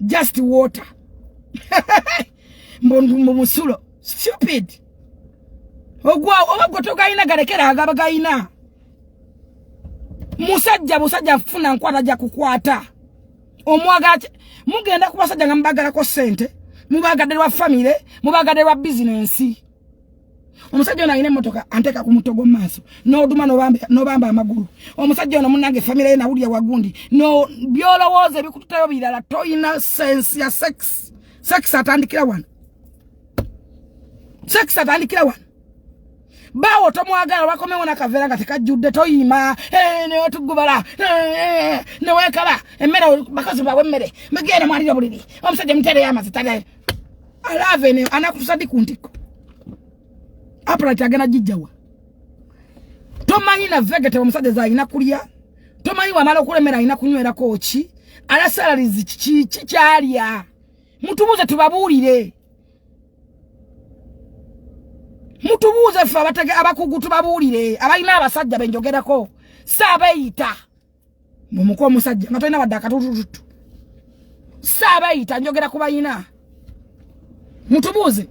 just water. Mbondu musulo. Stupid. Ogwa gotoka ina galekera agabaga ina. Musajja funa nkwata ja kukwata. Omwaga mugenda kubasajja ngambagala ko sente. Mubagadelwa family, mubagadelwa business. Omusajja ona ine motoka anteka ku mutogo maso. No duma no bamba amagulu. Omusajja ona munange family na uli ya wagundi. No byolowoze bikututayo bilala toina sense ya sex. Sex atandikira wana. Sex atandikira wana. Bawo tomwagala wakome wona kavera katika jude toyima ne otugubala ne wekala emmere bakazi bawe emmere megera mwalira buliri omusajja mtere yamazitale alave ne anakusadi kuntiko apra tagena jijjawa tomanyi na vegete omusajja za ina kulia tomanyi wamala okulemera ina kunywera kochi ala salaries chikyalya mutubuze tubabulire mutubuze fa abatage abakugutu babulire abalina abasajja benjogerako sabayita mumuko omusajja nga tolina badaka tututu sabayita njogera kubayina mutubuze